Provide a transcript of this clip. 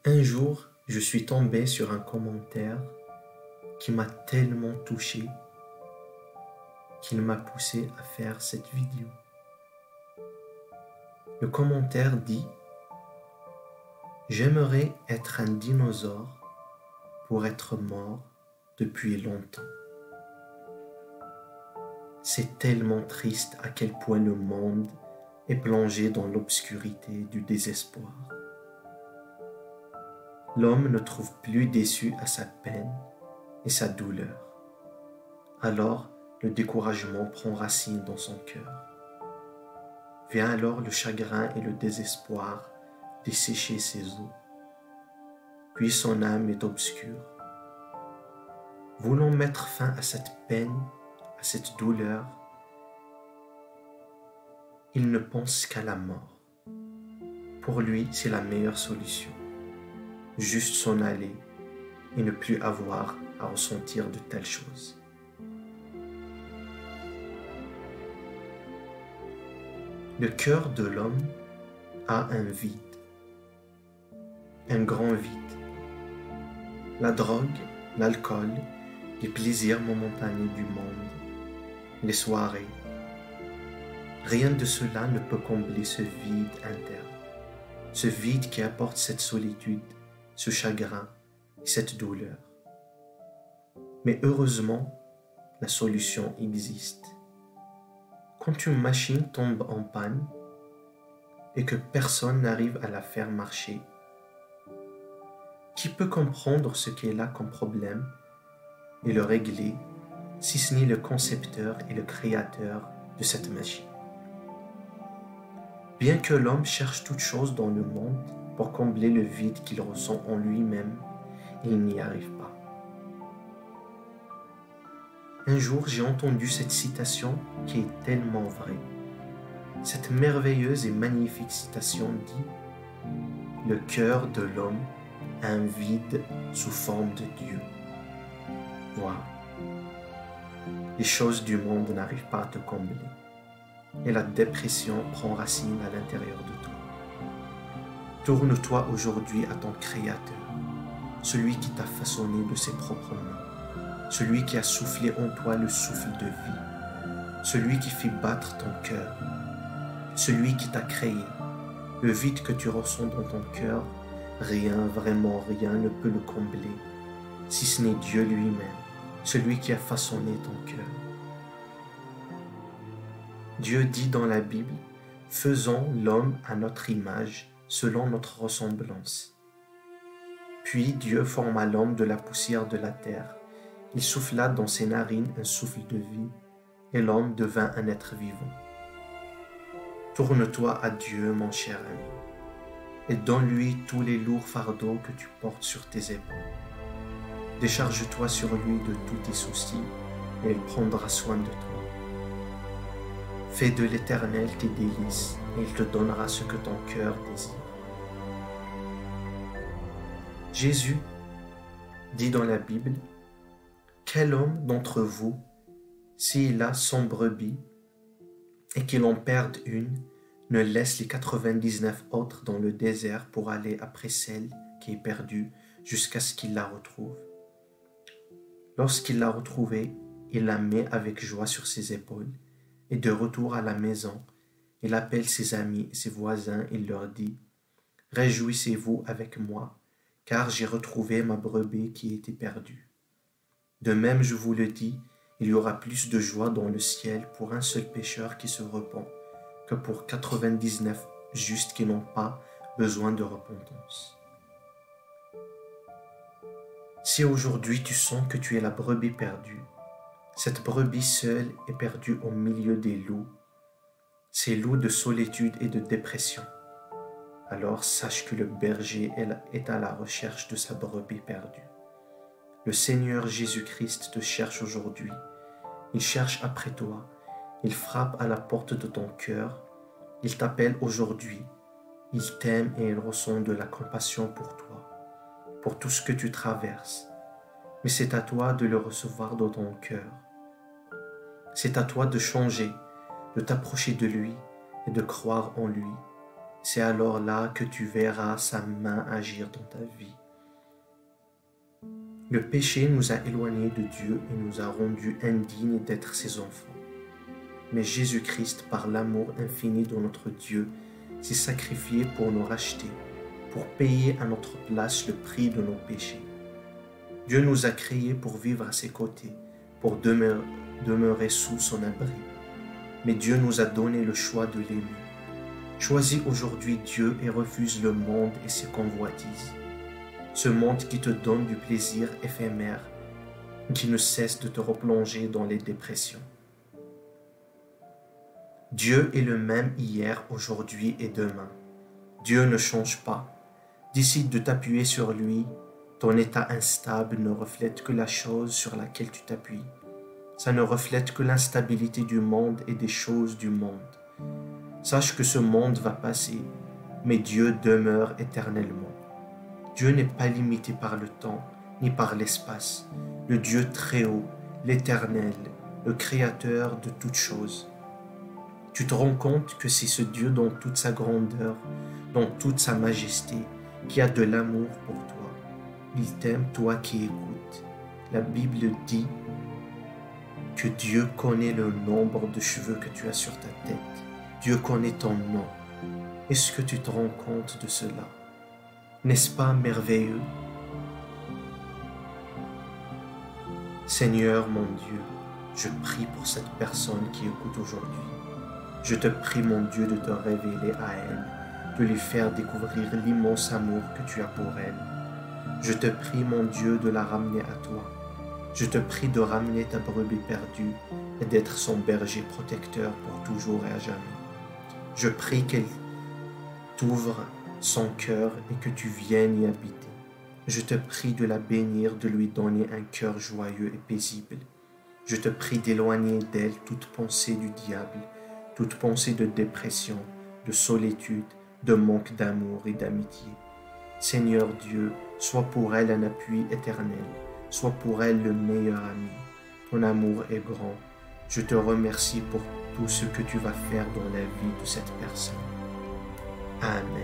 Un jour, je suis tombé sur un commentaire qui m'a tellement touché qu'il m'a poussé à faire cette vidéo. Le commentaire dit: j'aimerais être un dinosaure pour être mort depuis longtemps. C'est tellement triste à quel point le monde est plongé dans l'obscurité du désespoir. L'homme ne trouve plus d'issue à sa peine et sa douleur. Alors, le découragement prend racine dans son cœur. Vient alors le chagrin et le désespoir dessécher ses os. Puis son âme est obscure. Voulant mettre fin à cette peine, à cette douleur, il ne pense qu'à la mort. Pour lui, c'est la meilleure solution. Juste s'en aller et ne plus avoir à ressentir de telles choses. Le cœur de l'homme a un vide, un grand vide. La drogue, l'alcool, les plaisirs momentanés du monde, les soirées, rien de cela ne peut combler ce vide interne, ce vide qui apporte cette solitude, ce chagrin et cette douleur. Mais heureusement, la solution existe. Quand une machine tombe en panne et que personne n'arrive à la faire marcher, qui peut comprendre ce qu'elle a comme problème et le régler, si ce n'est le concepteur et le créateur de cette machine? Bien que l'homme cherche toute chose dans le monde pour combler le vide qu'il ressent en lui-même, il n'y arrive pas. Un jour, j'ai entendu cette citation qui est tellement vraie. Cette merveilleuse et magnifique citation dit: le cœur de l'homme a un vide sous forme de Dieu. Waouh! Les choses du monde n'arrivent pas à te combler et la dépression prend racine à l'intérieur de toi. Tourne-toi aujourd'hui à ton Créateur, celui qui t'a façonné de ses propres mains, celui qui a soufflé en toi le souffle de vie, celui qui fait battre ton cœur, celui qui t'a créé. Le vide que tu ressens dans ton cœur, rien, vraiment rien ne peut le combler, si ce n'est Dieu lui-même, celui qui a façonné ton cœur. Dieu dit dans la Bible: faisons l'homme à notre image, selon notre ressemblance. Puis Dieu forma l'homme de la poussière de la terre. Il souffla dans ses narines un souffle de vie, et l'homme devint un être vivant. Tourne-toi à Dieu, mon cher ami, et donne-lui tous les lourds fardeaux que tu portes sur tes épaules. Décharge-toi sur lui de tous tes soucis, et il prendra soin de toi. Fais de l'Éternel tes délices, et il te donnera ce que ton cœur désire. Jésus dit dans la Bible: quel homme d'entre vous, s'il a 100 brebis et qu'il en perde une, ne laisse les 99 autres dans le désert pour aller après celle qui est perdue jusqu'à ce qu'il la retrouve? Lorsqu'il l'a retrouvée, il la met avec joie sur ses épaules, et de retour à la maison, il appelle ses amis et ses voisins et leur dit: réjouissez-vous avec moi, car j'ai retrouvé ma brebis qui était perdue. De même, je vous le dis, il y aura plus de joie dans le ciel pour un seul pécheur qui se repent que pour 99 justes qui n'ont pas besoin de repentance. Si aujourd'hui tu sens que tu es la brebis perdue, cette brebis seule est perdue au milieu des loups, ces loups de solitude et de dépression, alors sache que le berger est à la recherche de sa brebis perdue. Le Seigneur Jésus-Christ te cherche aujourd'hui. Il cherche après toi. Il frappe à la porte de ton cœur. Il t'appelle aujourd'hui. Il t'aime et il ressent de la compassion pour toi, pour tout ce que tu traverses. Mais c'est à toi de le recevoir dans ton cœur. C'est à toi de changer, de t'approcher de lui et de croire en lui. c'est alors là que tu verras sa main agir dans ta vie. Le péché nous a éloignés de Dieu et nous a rendus indignes d'être ses enfants. Mais Jésus-Christ, par l'amour infini de notre Dieu, s'est sacrifié pour nous racheter, pour payer à notre place le prix de nos péchés. Dieu nous a créés pour vivre à ses côtés, pour demeurer sous son abri. Mais Dieu nous a donné le choix de l'aimer. Choisis aujourd'hui Dieu et refuse le monde et ses convoitises. Ce monde qui te donne du plaisir éphémère, qui ne cesse de te replonger dans les dépressions. Dieu est le même hier, aujourd'hui et demain. Dieu ne change pas. Décide de t'appuyer sur lui. Ton état instable ne reflète que la chose sur laquelle tu t'appuies. Ça ne reflète que l'instabilité du monde et des choses du monde. Sache que ce monde va passer, mais Dieu demeure éternellement. Dieu n'est pas limité par le temps, ni par l'espace. Le Dieu très haut, l'éternel, le créateur de toutes choses. Tu te rends compte que c'est ce Dieu dans toute sa grandeur, dans toute sa majesté, qui a de l'amour pour toi. Il t'aime, toi qui écoutes. La Bible dit que Dieu connaît le nombre de cheveux que tu as sur ta tête. Dieu connaît ton nom. Est-ce que tu te rends compte de cela? N'est-ce pas merveilleux? Seigneur mon Dieu, je prie pour cette personne qui écoute aujourd'hui. Je te prie mon Dieu de te révéler à elle, de lui faire découvrir l'immense amour que tu as pour elle. Je te prie mon Dieu de la ramener à toi. Je te prie de ramener ta brebis perdue et d'être son berger protecteur pour toujours et à jamais. Je prie qu'elle t'ouvre son cœur et que tu viennes y habiter. Je te prie de la bénir, de lui donner un cœur joyeux et paisible. Je te prie d'éloigner d'elle toute pensée du diable, toute pensée de dépression, de solitude, de manque d'amour et d'amitié. Seigneur Dieu, sois pour elle un appui éternel, sois pour elle le meilleur ami. Ton amour est grand. Je te remercie pour tout ce que tu vas faire dans la vie de cette personne. Amen.